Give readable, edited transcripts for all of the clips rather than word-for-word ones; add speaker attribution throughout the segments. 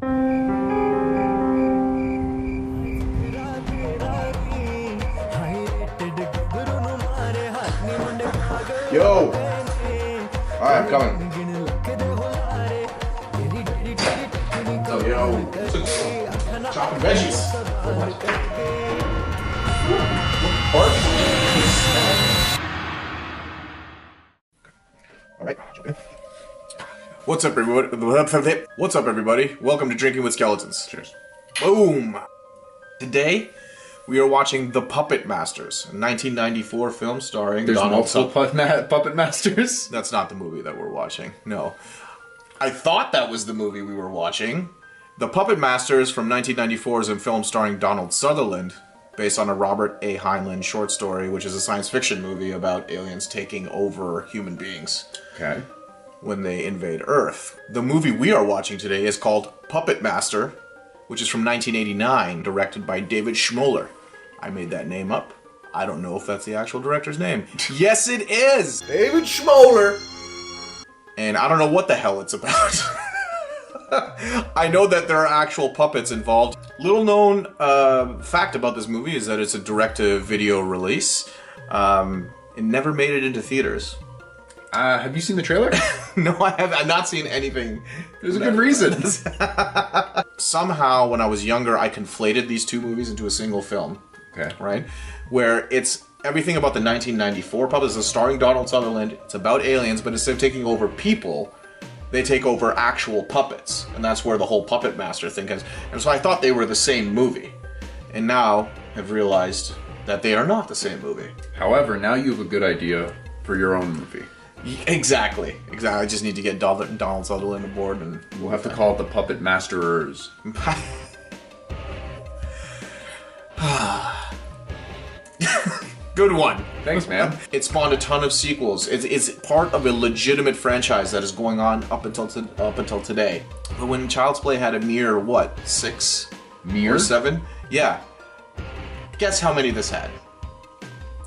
Speaker 1: Yo! Alright, I'm coming. Oh, yo. Chopping veggies. Alright, jump in. What's up, everybody? What's up, everybody? Welcome to Drinking with Skeletons. Cheers. Boom! Today, we are watching The Puppet Masters, a 1994 film starring
Speaker 2: There's
Speaker 1: Donald
Speaker 2: multiple Puppet Masters?
Speaker 1: That's not the movie that we're watching. No. I thought that was the movie we were watching. The Puppet Masters from 1994 is a film starring Donald Sutherland, based on a Robert A. Heinlein short story, which is a science fiction movie about aliens taking over human beings.
Speaker 2: Okay.
Speaker 1: When they invade Earth. The movie we are watching today is called Puppet Master, which is from 1989, directed by David Schmoeller. I made that name up. I don't know if that's the actual director's name. Yes, it is! David Schmoeller! And I don't know what the hell it's about. I know that there are actual puppets involved. Little known fact about this movie is that it's a direct-to-video release. It never made it into theaters.
Speaker 2: Have you seen the trailer?
Speaker 1: No, I have. I've not seen anything.
Speaker 2: There's a good reason.
Speaker 1: Somehow, when I was younger, I conflated these two movies into a single film.
Speaker 2: Okay.
Speaker 1: Right? Where it's everything about the 1994 puppets. It's starring Donald Sutherland. It's about aliens, but instead of taking over people, they take over actual puppets. And that's where the whole Puppet Master thing comes. And so I thought they were the same movie. And now I've realized that they are not the same movie.
Speaker 2: However, now you have a good idea for your own movie.
Speaker 1: Exactly. I just need to get Donald Sutherland aboard, and
Speaker 2: We'll have to call it the Puppet Masterers.
Speaker 1: Good one.
Speaker 2: Thanks, man.
Speaker 1: It spawned a ton of sequels. It's part of a legitimate franchise that is going on up until today. But when Child's Play had a mere, what, 6?
Speaker 2: Mere?
Speaker 1: Or 7? Yeah. Guess how many this had?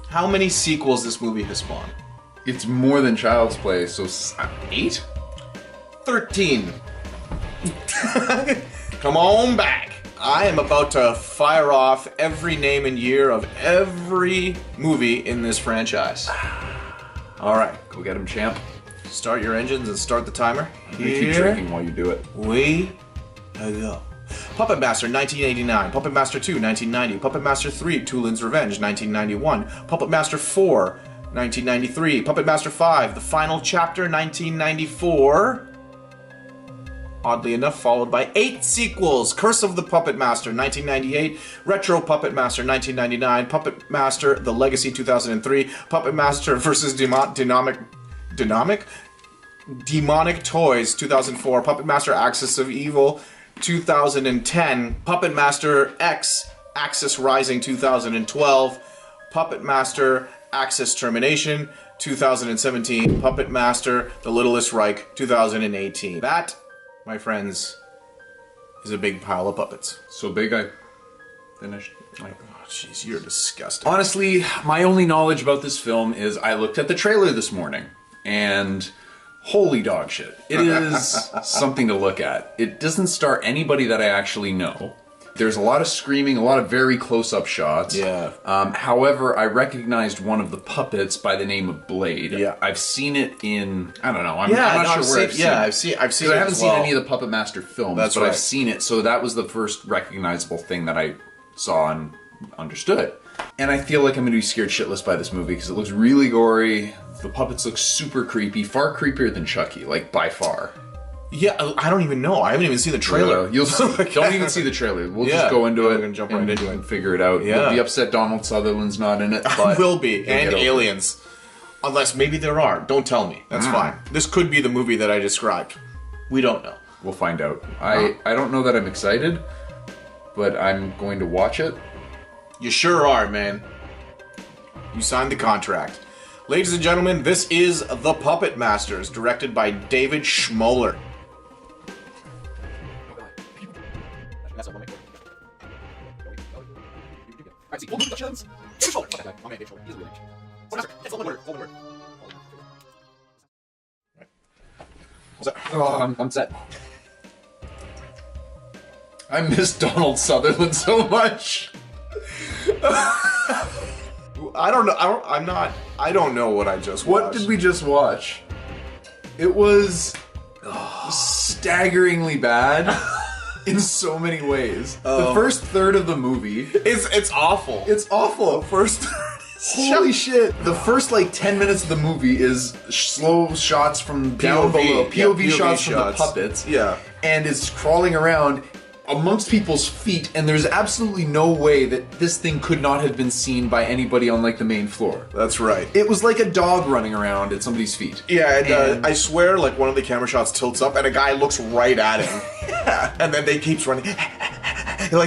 Speaker 1: How many sequels this movie has spawned?
Speaker 2: It's more than Child's Play, so 8?
Speaker 1: 13. Come on back. I am about to fire off every name and year of every movie in this franchise. Alright.
Speaker 2: Go get him, champ.
Speaker 1: Start your engines and start the timer.
Speaker 2: Keep drinking while you do it.
Speaker 1: We go. Puppet Master 1989, Puppet Master 2 1990, Puppet Master 3 Tulin's Revenge 1991, Puppet Master 4 1993, Puppet Master 5 The Final Chapter 1994. Oddly enough, followed by 8 sequels. Curse of the Puppet Master 1998, Retro Puppet Master 1999, Puppet Master The Legacy 2003, Puppet Master vs. Demonic Toys 2004, Puppet Master Axis of Evil 2010, Puppet Master X Axis Rising 2012, Puppet Master Axis Termination 2017, Puppet Master The Littlest Reich 2018. That, my friends, is a big pile of puppets.
Speaker 2: So big I finished.
Speaker 1: Oh, jeez, you're disgusting.
Speaker 2: Honestly, my only knowledge about this film is I looked at the trailer this morning, and holy dog shit. It is something to look at. It doesn't star anybody that I actually know. There's a lot of screaming, a lot of very close-up shots.
Speaker 1: Yeah.
Speaker 2: However, I recognized one of the puppets by the name of Blade.
Speaker 1: Yeah.
Speaker 2: I've seen it in, I don't know, I'm not sure where I've seen it.
Speaker 1: Yeah, I've seen it.
Speaker 2: I haven't seen any of the Puppet Master films,
Speaker 1: That's
Speaker 2: but
Speaker 1: right.
Speaker 2: I've seen it, so that was the first recognizable thing that I saw and understood. And I feel like I'm going to be scared shitless by this movie because it looks really gory. The puppets look super creepy, far creepier than Chucky, like by far.
Speaker 1: Yeah, I don't even know. I haven't even seen the trailer.
Speaker 2: You'll see. Don't even see the trailer. We'll just go into it.
Speaker 1: We're gonna jump right into it
Speaker 2: and figure it out.
Speaker 1: Yeah.
Speaker 2: You'll be upset Donald Sutherland's not in it.
Speaker 1: I
Speaker 2: But
Speaker 1: will be.
Speaker 2: you'll
Speaker 1: And
Speaker 2: get over it.
Speaker 1: aliens. Unless maybe there are. Don't tell me. That's fine. This could be the movie that I described. We don't know.
Speaker 2: We'll find out. I don't know that I'm excited, but I'm going to watch it.
Speaker 1: You sure are, man. You signed the contract. Ladies and gentlemen, this is The Puppet Masters, directed by David Schmoeller.
Speaker 2: Oh, I'm set. I miss Donald Sutherland so much.
Speaker 1: I don't know. I don't know what I just watched.
Speaker 2: What did we just watch? It was staggeringly bad in so many ways. The first third of the movie,
Speaker 1: It's awful.
Speaker 2: it's awful.
Speaker 1: The first
Speaker 2: Holy shit! The first 10 minutes of the movie is slow shots from down below, POV shots from the puppets.
Speaker 1: Yeah.
Speaker 2: And it's crawling around amongst people's feet, and there's absolutely no way that this thing could not have been seen by anybody on the main floor.
Speaker 1: That's right.
Speaker 2: It was like a dog running around at somebody's feet.
Speaker 1: Yeah, and I swear, one of the camera shots tilts up, and a guy looks right at him.
Speaker 2: Yeah.
Speaker 1: And then they keeps running.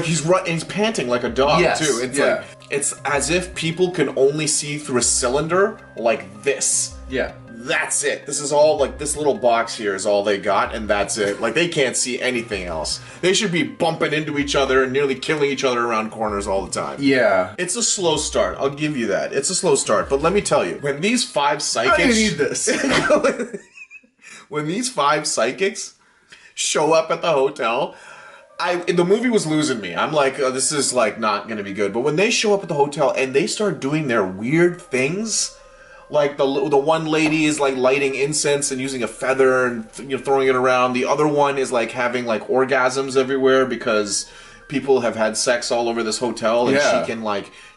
Speaker 1: He's panting like a dog,
Speaker 2: Yes,
Speaker 1: too. It's
Speaker 2: yeah.
Speaker 1: it's as if people can only see through a cylinder like this.
Speaker 2: Yeah.
Speaker 1: That's it. This is all, this little box here is all they got, and that's it. They can't see anything else. They should be bumping into each other and nearly killing each other around corners all the time.
Speaker 2: Yeah.
Speaker 1: It's a slow start. I'll give you that. It's a slow start. But let me tell you, when these 5 psychics...
Speaker 2: I need this.
Speaker 1: When these 5 psychics show up at the hotel... the movie was losing me. I'm like, oh, this is not going to be good. But when they show up at the hotel and they start doing their weird things... the one lady is lighting incense and using a feather and throwing it around. The other one is having orgasms everywhere because people have had sex all over this hotel, and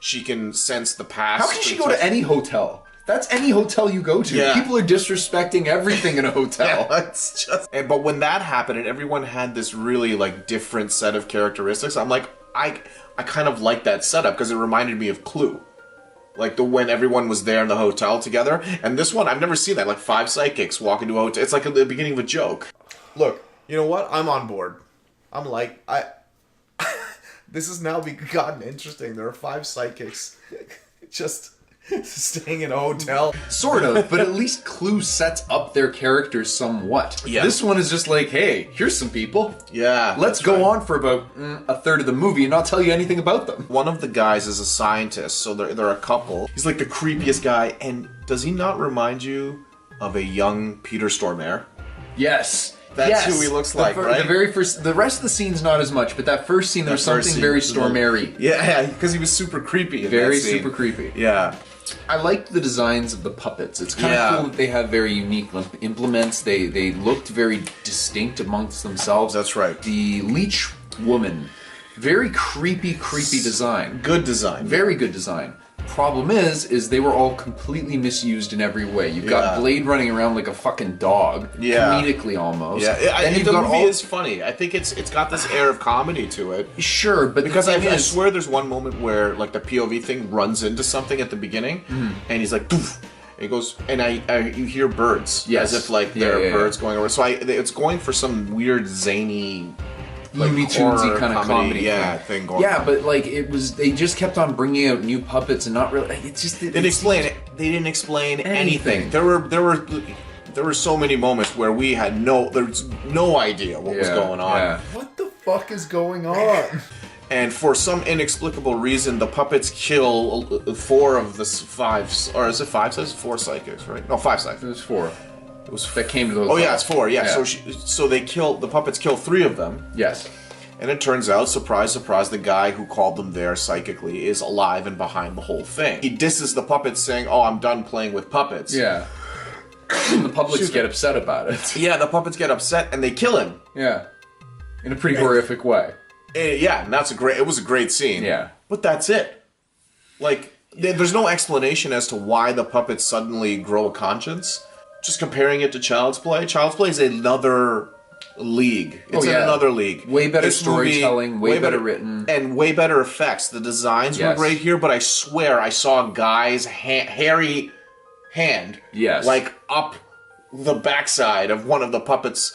Speaker 1: she can sense the past.
Speaker 2: How can she go to any hotel? That's any hotel you go to.
Speaker 1: Yeah.
Speaker 2: People are disrespecting everything in a hotel.
Speaker 1: Yeah, it's just. But when that happened and everyone had this really different set of characteristics, I'm like, I kind of like that setup because it reminded me of Clue. When everyone was there in the hotel together. And this one, I've never seen that. 5 psychics walk into a hotel. It's at the beginning of a joke. Look, you know what? I'm on board. I'm this has now gotten interesting. There are 5 psychics just staying in a hotel.
Speaker 2: Sort of, but at least Clue sets up their characters somewhat.
Speaker 1: Yeah.
Speaker 2: This one is just hey, here's some people.
Speaker 1: Yeah.
Speaker 2: Let's go on for about a third of the movie and not tell you anything about them.
Speaker 1: One of the guys is a scientist, so they're a couple. He's the creepiest guy, and does he not remind you of a young Peter Stormare?
Speaker 2: Yes.
Speaker 1: That's who he looks like, right?
Speaker 2: The very first, the rest of the scene's not as much, but that first scene, there's something very Stormare-y.
Speaker 1: Yeah, because he was super creepy in
Speaker 2: Very
Speaker 1: that scene.
Speaker 2: super creepy.
Speaker 1: Yeah.
Speaker 2: I liked the designs of the puppets. It's kind of cool that they have very unique implements. They looked very distinct amongst themselves.
Speaker 1: That's right.
Speaker 2: The leech woman, very creepy design.
Speaker 1: Good design.
Speaker 2: Very good design. Problem is they were all completely misused in every way. You've got Blade running around like a fucking dog, comedically almost.
Speaker 1: Yeah,
Speaker 2: and
Speaker 1: the movie is funny. I think it's got this air of comedy to it.
Speaker 2: Sure, but
Speaker 1: because I swear there's one moment where the POV thing runs into something at the beginning, and he's like, doof. He goes, and you hear birds, as if there are birds going over. So it's going for some weird zany.
Speaker 2: Looney Tunesy kind of comedy
Speaker 1: thing going on.
Speaker 2: Yeah, but they just kept on bringing out new puppets and not really. It's just
Speaker 1: they didn't explain anything. There were so many moments where we had no idea what was going on.
Speaker 2: Yeah. What the fuck is going on?
Speaker 1: And for some inexplicable reason, the puppets kill 4 of the 5, or is it 5? So it's 4 psychics, right? No, 5 psychics.
Speaker 2: It was 4. It was that came to those.
Speaker 1: Oh yeah, it's 4. Yeah. So the puppets kill 3 of them.
Speaker 2: Yes.
Speaker 1: And it turns out, surprise, surprise, the guy who called them there psychically is alive and behind the whole thing. He disses the puppets, saying, "Oh, I'm done playing with puppets."
Speaker 2: Yeah. And the puppets get upset about it.
Speaker 1: Yeah, the puppets get upset and they kill him.
Speaker 2: Yeah. In a pretty horrific way.
Speaker 1: Yeah, and it was a great scene.
Speaker 2: Yeah.
Speaker 1: But that's it. There's no explanation as to why the puppets suddenly grow a conscience. Just comparing it to Child's Play. Child's Play is another league. It's in another league.
Speaker 2: Way better storytelling, way better written.
Speaker 1: And way better effects. The designs were great here, but I swear I saw a guy's hairy hand.
Speaker 2: Yes.
Speaker 1: Up the backside of one of the puppets.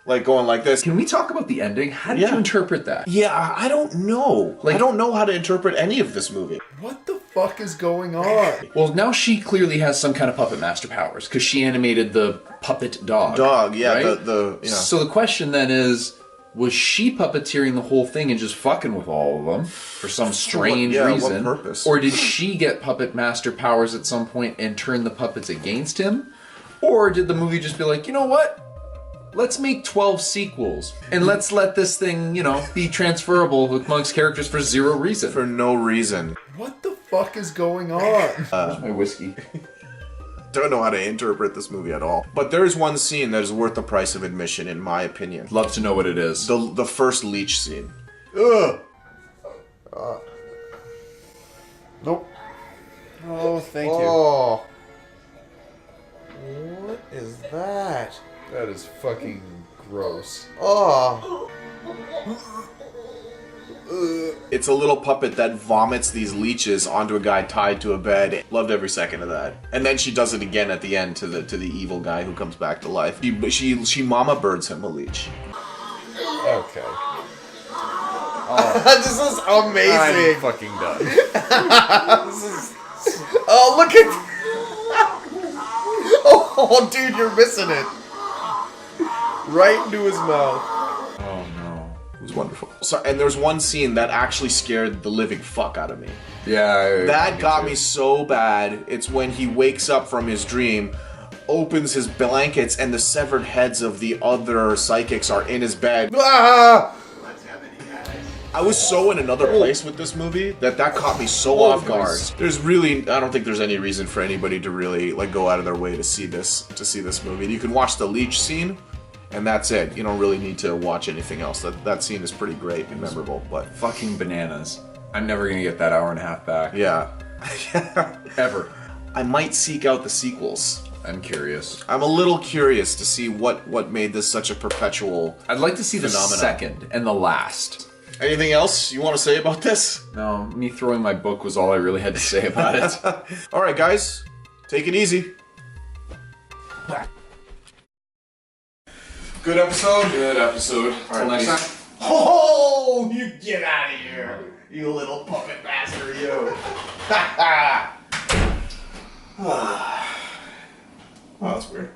Speaker 1: Going like this.
Speaker 2: Can we talk about the ending? How did you interpret that?
Speaker 1: Yeah, I don't know. I don't know how to interpret any of this movie.
Speaker 2: What the fuck is going on? Well, now she clearly has some kind of puppet master powers, because she animated the puppet dog.
Speaker 1: Right?
Speaker 2: So the question then is, was she puppeteering the whole thing and just fucking with all of them for some strange reason?
Speaker 1: What purpose?
Speaker 2: Or did she get puppet master powers at some point and turn the puppets against him? Or did the movie just be like, you know what? let's make 12 sequels. And let's let this thing, you know, be transferable amongst characters for zero reason.
Speaker 1: For no reason.
Speaker 3: What the fuck is going on?
Speaker 2: Where's my whiskey?
Speaker 1: Don't know how to interpret this movie at all. But there is one scene that is worth the price of admission, in my opinion.
Speaker 2: Love to know what it is.
Speaker 1: The first leech scene. Ugh!
Speaker 3: Nope.
Speaker 1: Oh, thank
Speaker 3: Oh. What is that?
Speaker 4: That is fucking gross.
Speaker 3: Oh.
Speaker 1: It's a little puppet that vomits these leeches onto a guy tied to a bed. Loved every second of that. And then she does it again at the end to the evil guy who comes back to life. She mama birds him a leech.
Speaker 4: Okay.
Speaker 3: This is amazing.
Speaker 4: I'm fucking done.
Speaker 3: This is. Oh, look at. Oh, dude, you're missing it. Right into his mouth.
Speaker 2: Oh no.
Speaker 1: It was wonderful. So, and there's one scene that actually scared the living fuck out of me.
Speaker 2: Yeah.
Speaker 1: That got me so bad. It's when he wakes up from his dream, opens his blankets, and the severed heads of the other psychics are in his bed.
Speaker 3: Ah!
Speaker 1: I was so in another place with this movie that caught me so off guard. There's really, I don't think there's any reason for anybody to really like go out of their way to see this movie. You can watch the leech scene, and that's it. You don't really need to watch anything else. That scene is pretty great and memorable. But
Speaker 2: Fucking bananas. I'm never gonna get that hour and a half back.
Speaker 1: yeah,
Speaker 2: Ever.
Speaker 1: I might seek out the sequels.
Speaker 2: I'm curious.
Speaker 1: I'm a little curious to see what made this such a perpetual.
Speaker 2: I'd like to see the
Speaker 1: phenomenon.
Speaker 2: second and the last.
Speaker 1: Anything else you want to say about this?
Speaker 2: No, me throwing my book was all I really had to say about it.
Speaker 1: All right, guys, take it easy.
Speaker 2: Good episode. Good episode. Till next time.
Speaker 1: Oh, you get out of here, you little puppet bastard, you. Oh, that's weird.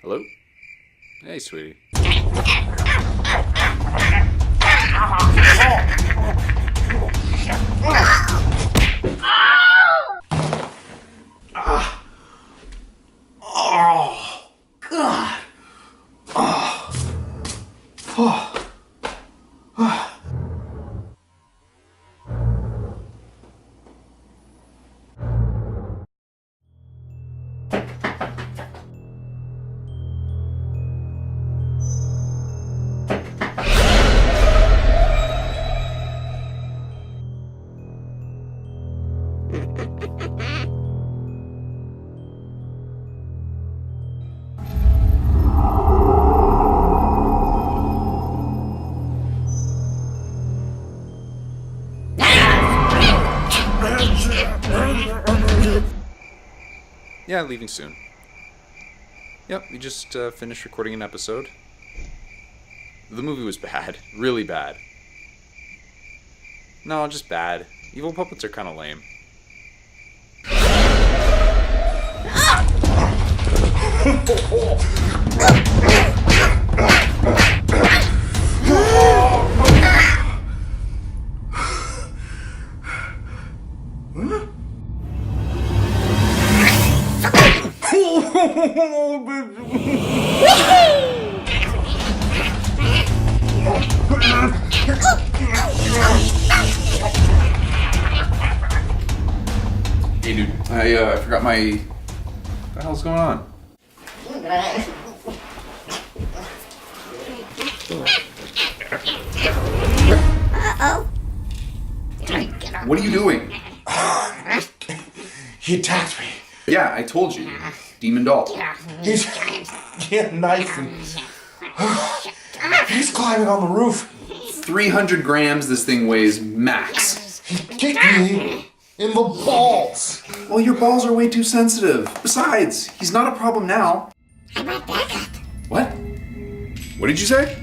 Speaker 4: Hello? Hey, sweetie.
Speaker 1: Oh, God.
Speaker 4: Yeah, leaving soon. Yep, we just finished recording an episode. The movie was bad. Really bad. No, just bad. Evil puppets are kind of lame.
Speaker 2: Hey, dude. I forgot my. What the hell's going on?
Speaker 5: Uh-oh.
Speaker 2: What are you doing?
Speaker 1: He attacked me.
Speaker 2: Yeah, I told you. Demon doll.
Speaker 1: He had a knife and he's climbing on the roof.
Speaker 2: 300 grams this thing weighs max.
Speaker 1: He kicked me in the balls.
Speaker 2: Well, your balls are way too sensitive. Besides, he's not a problem now.
Speaker 5: How about backup?
Speaker 2: What? What did you say?